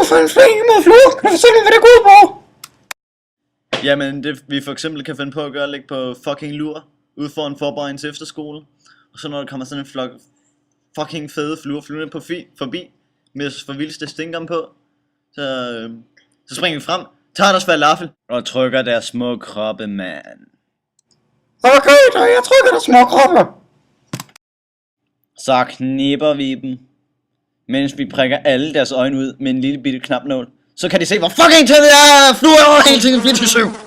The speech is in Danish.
for en forening mod fluer? Kan du fortælle mig, hvad det går ud på? Jamen, det vi for eksempel kan finde på at gøre, ligge på fucking lur ude for en forberedende til efterskole. Og så når der kommer sådan en flok fucking fede fluer flyvende på forbi med for vildeste stinkeren på, så springer vi frem, tager deres falafel og trykker deres små kroppe, mand. Okay, da jeg trykker der små kroppe. Så knipper vi dem, mens vi prikker alle deres øjne ud med en lille bitte knapnål. Så kan de se, hvor fucking tæt det er fluer over hele tiden 24/7.